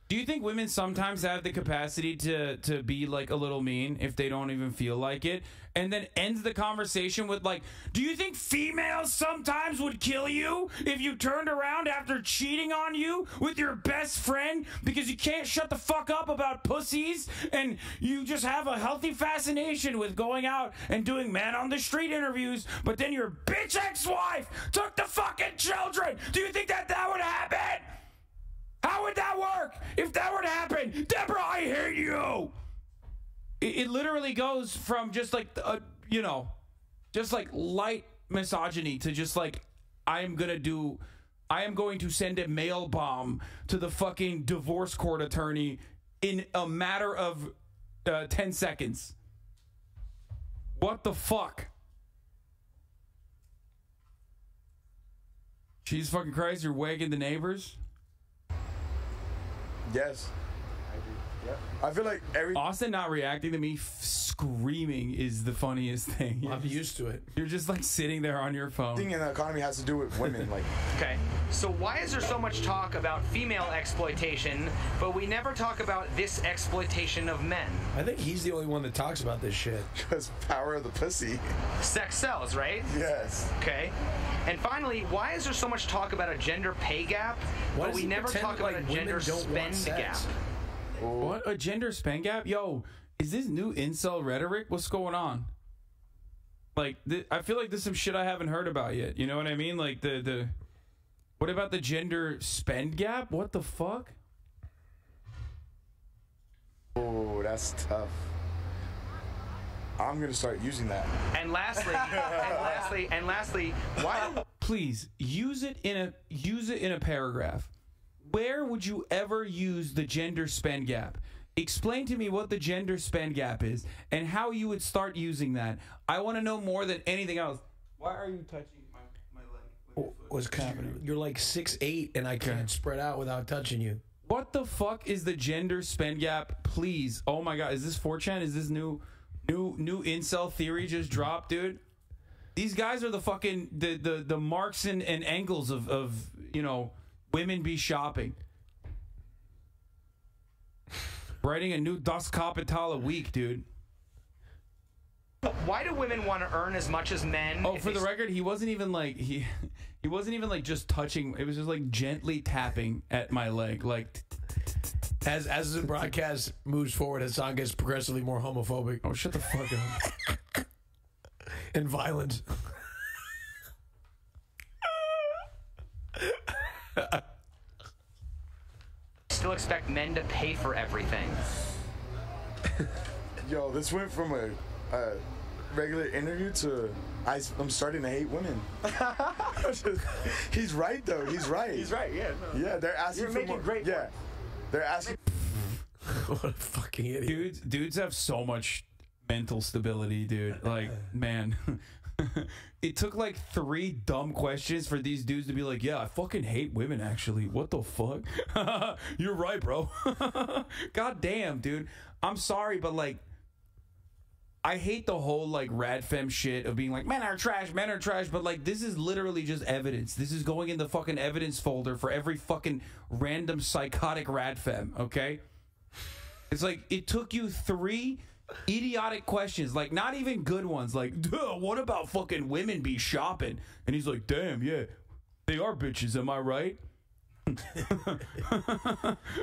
do you think women sometimes have the capacity to be like a little mean if they don't even feel like it? And then ends the conversation with like, do you think females sometimes would kill you if you turned around after cheating on you with your best friend because you can't shut the fuck up about pussies and you just have a healthy fascination with going out and doing man on the street interviews, but then your bitch ex-wife took the fucking children? Do you think that would happen? How would that work if that were to happen? Deborah, I hate you. It literally goes from just like, just like light misogyny to just like, I am going to send a mail bomb to the fucking divorce court attorney in a matter of 10 seconds. What the fuck? Jesus fucking Christ, you're wagging the neighbors? Yes. I feel like Austin not reacting to me screaming is the funniest thing. I'm used to it. You're just like sitting there on your phone. Thing in the economy has to do with women. Like, okay, so why is there so much talk about female exploitation, but we never talk about this exploitation of men? I think he's the only one that talks about this shit. Because power of the pussy. Sex sells, right? Yes. Okay. And finally, why is there so much talk about a gender pay gap, but we never talk about a gender spend gap? What? A gender spend gap? Yo, is this new incel rhetoric? What's going on? Like, I feel like there's some shit I haven't heard about yet. You know what I mean? Like, what about the gender spend gap? What the fuck? Oh, that's tough. I'm gonna start using that. And lastly, why? Please use it in a paragraph. Where would you ever use the gender spend gap? Explain to me what the gender spend gap is and how you would start using that. I want to know more than anything else. Why are you touching my leg? What's happening? You're like 6'8", and I can't spread out without touching you. What the fuck is the gender spend gap? Please. Oh my god, is this 4chan? Is this new incel theory just dropped, dude? These guys are the fucking the Marx and Engels of you know, women be shopping. Writing a new Das Kapital a week, dude. Why do women want to earn as much as men? Oh, for the record, he wasn't even like he wasn't even like just touching. It was just like gently tapping at my leg, like. As the broadcast moves forward, Hassan gets progressively more homophobic. Oh, shut the fuck up. And violent. Still expect men to pay for everything. Yo, this went from a regular interview to I'm starting to hate women. He's right though. He's right. He's right. Yeah. No. Yeah, they're asking You're for making more. great Yeah, points. they're asking. What a fucking idiot. Dudes have so much mental stability, dude. Like, man. It took like 3 dumb questions for these dudes to be like, yeah, I fucking hate women, actually. What the fuck? You're right, bro. God damn, dude. I'm sorry, but like, I hate the whole like rad femme shit of being like, men are trash, but like, this is literally just evidence. This is going in the fucking evidence folder for every fucking random psychotic rad femme, okay? It's like, it took you 3 idiotic questions, like not even good ones, like, duh, what about fucking women be shopping? And he's like, damn, yeah, they are bitches, am I right?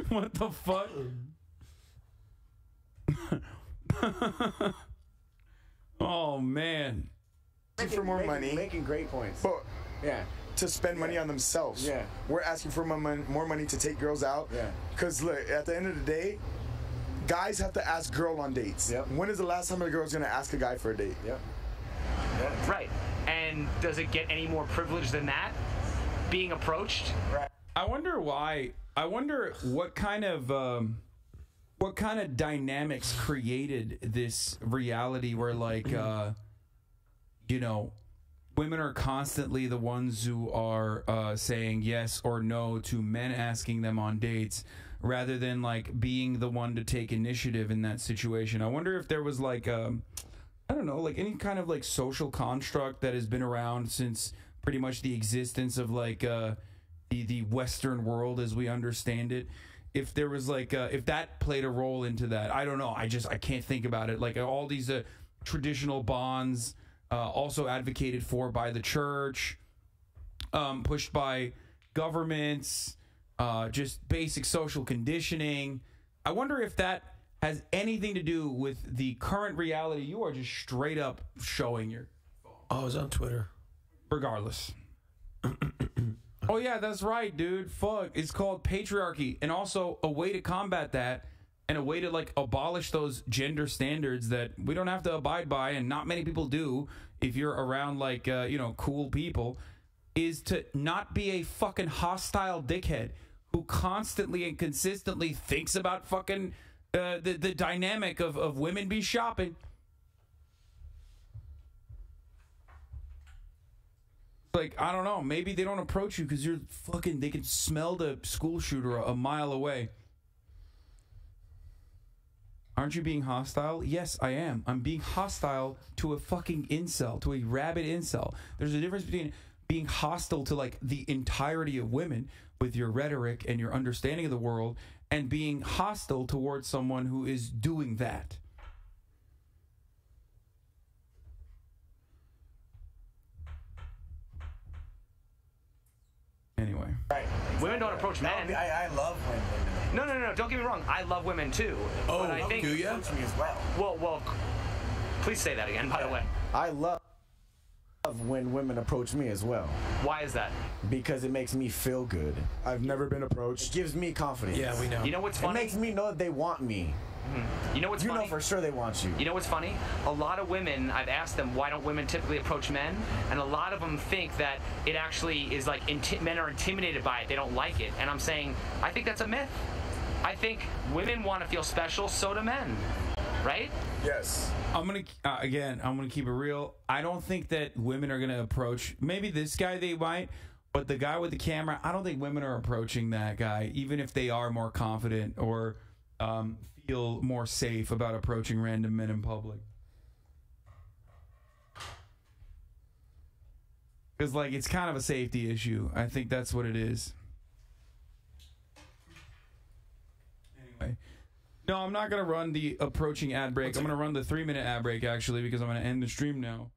What the fuck? Oh man, For more money, making great points. but Yeah. to spend money on themselves. Yeah. We're asking for more money to take girls out. Yeah. Because look, at the end of the day, guys have to ask girl on dates. Yep. When is the last time a girl's gonna ask a guy for a date? Yep. Right. And does it get any more privileged than that? Being approached? Right. I wonder why. I wonder what kind of dynamics created this reality where, like, you know, women are constantly the ones who are saying yes or no to men asking them on dates, rather than like being the one to take initiative in that situation. I wonder if there was like I don't know, like any kind of like social construct that has been around since pretty much the existence of like the Western world as we understand it. If there was like if that played a role into that, I don't know. I can't think about it. Like all these traditional bonds, also advocated for by the church, pushed by governments, just basic social conditioning. I wonder if that has anything to do with the current reality you are just straight up showing your phone. Oh, it was on Twitter. Regardless. Oh yeah, that's right, dude. Fuck. It's called patriarchy. And also a way to combat that and a way to like abolish those gender standards that we don't have to abide by and not many people do if you're around like you know, cool people, is to not be a fucking hostile dickhead who constantly and consistently thinks about fucking the dynamic of women be shopping. Like, I don't know, maybe they don't approach you because you're fucking, they can smell the school shooter a mile away. Aren't you being hostile? Yes, I am. I'm being hostile to a fucking incel, to a rabid incel. There's a difference between being hostile to like the entirety of women with your rhetoric and your understanding of the world and being hostile towards someone who is doing that. Anyway. Right. Women don't approach men. I love women. No. Don't get me wrong. I love women too. Oh, but I think, do you? Me as well. Well, please say that again, by the way. I love when women approach me as well. Why is that? Because it makes me feel good. I've never been approached. It gives me confidence. Yeah, we know. You know what's funny? It makes me know that they want me. You know what's funny? You know for sure they want you. You know what's funny? A lot of women, I've asked them, why don't women typically approach men? And a lot of them think that it actually is like men are intimidated by it. They don't like it. And I'm saying, I think that's a myth. I think women want to feel special, so do men. Right? Yes. I'm gonna keep it real. I don't think that women are gonna approach. Maybe this guy they might, but the guy with the camera, I don't think women are approaching that guy, even if they are more confident or feel more safe about approaching random men in public. Because like it's kind of a safety issue. I think that's what it is. Anyway. No, I'm not going to run the approaching ad break. I'm going to run the 3-minute ad break, actually, because I'm going to end the stream now.